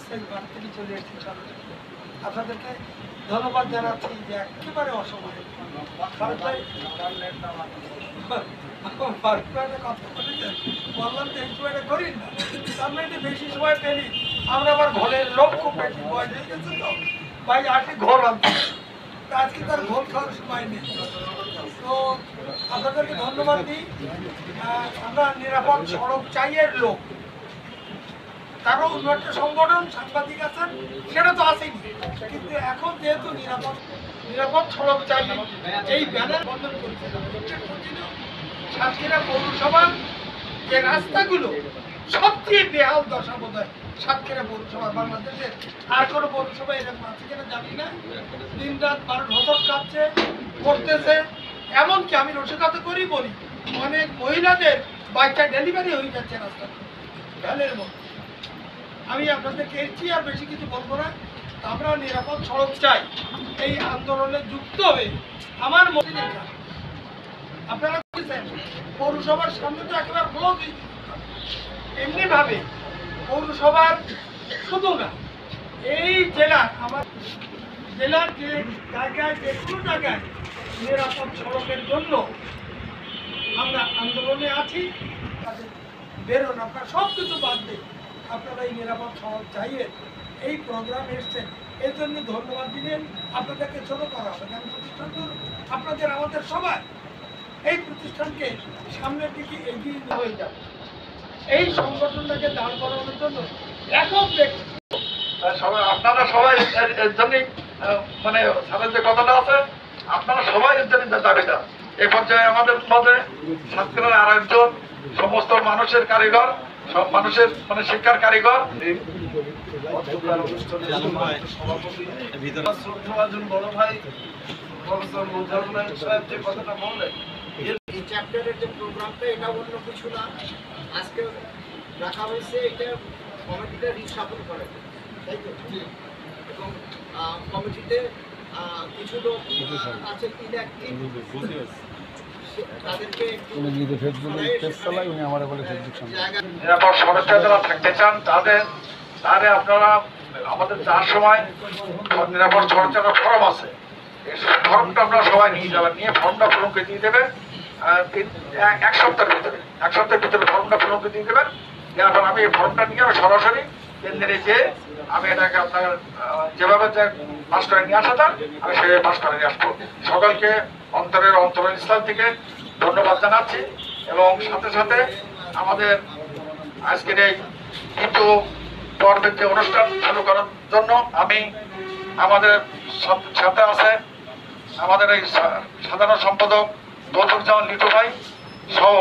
সেই বাড়ি থেকে চলে এসেছি। আপনাদেরকে ধন্যবাদ জানাচ্ছি যে একেবারে অসময়ে কথা বলেছেন, বললাম যে এই সময়টা করি না, তার মানে বেশি সময় পেলি। আমরা আবার ঘরের লোক খুব বেশি বয়স হয়ে গেছে তো ভাই আসি ঘর আনতে, আজকে তার ঘর খাওয়ার সময় নেই। তো আপনাদেরকে ধন্যবাদ দিই। আমরা নিরাপদ সড়ক চাইয়ের লোক, কারো অন্য একটা সংগঠন সাংবাদিক আছেন সেটা তো আসেনি, কিন্তু এখন যেহেতু নিরাপদ সড়ক চাই এই ব্যানার বন্ধন করছে সাতক্ষীরা পৌরসভা, যে রাস্তাগুলো সবচেয়ে বেহাল দশা বোধ হয় সাতক্ষীরা পৌরসভা, বাংলাদেশের আর কোনো পৌরসভা এরকম আছে কিনা জানি না। দিন রাত 12 বছর কাটছে করতেছে, এমনকি আমি রসিকতা করি বলি অনেক মহিলাদের বাচ্চা ডেলিভারি হয়ে যাচ্ছে রাস্তা ভ্যানের মধ্যে। আমি আপনাদেরকে এর চেয়ে আর বেশি কিছু বলবো না। আমরা নিরাপদ সড়ক চাই, এই আন্দোলনে যুক্ত হয়ে আমার মনে আপনারা বলছেন পৌরসভার সামনে তো একেবারে ব্লক এমনি ভাবে পৌরসভার শুধু না এই জেলার, আমার জেলার যে জায়গায় যে কোনো জায়গায় নিরাপদ সড়কের জন্য আমরা আন্দোলনে আছি। বেরোন, আপনারা সব কিছু বাদ দিয়ে আপনারা এই নিরাপদ সড়ক চাইয়ে এই প্রোগ্রাম এসছেন, এই জন্য ধন্যবাদ দিলেন। আপনাদেরকে ছোট করা হবে কারণ প্রতিষ্ঠান আপনাদের আমাদের সবাই এই প্রতিষ্ঠানকে সামনের দিকে এগিয়ে হয়ে যাবে। এই সংগঠনটাকে দাঁড় করানোর জন্য একক ব্যক্তি আপনারা সবাই এর জন্যই মানে সামনের যে কথাটা আছে আপনারা সবাই এর জন্য দাবিদার। এই পর্যায়ে আমাদের মধ্যে সাতক্ষীরার আর একজন সমস্ত মানুষের কারিগর, সব মানুষের মানে শিক্ষার কারিগর বড় ভাই প্রফেসর মুজাহিদুল সাহেব যে কথাটা বললেন, এই চ্যাপ্টারের যে প্রোগ্রামটা এটা অন্য কিছু না, আজকে রাখা হয়েছে এটা কমিটিটা রিসাফল করে, তাই তো? এবং কমিটিতে কিছু লোক আছে তাদেরকে নিরাপদ সড়কে যারা থাকতে চান তাদের আপনারা আমাদের যাওয়ার সময় নিরাপদ সড়কের ফর্ম আছে, এই ফর্মটা আপনারা সবাই নিয়ে যাবেন, নিয়ে ফর্মটা পূরণ করে দিয়ে দেবেন। এক সপ্তাহের ভিতরে ফর্মটা পূরণ করে দিয়ে দেবেন। দেওয়ার পর আমি এই ফর্মটা নিয়ে আমি সরাসরি কেন্দ্রে যেয়ে আমি এটাকে আপনার যেভাবে যে পাস করে নিয়ে আসা যান আমি সেভাবে পাস করে নিয়ে আসবো। সকলকে অন্তরস্থল থেকে ধন্যবাদ জানাচ্ছি এবং সাথে সাথে আমাদের আজকের এই দ্বিতীয় পর্বের যে অনুষ্ঠান চালু করার জন্য আমি আমাদের সাথে আছে আমাদের এই সাধারণ সম্পাদক দৌলতুজ্জামান লিটু ভাই সহ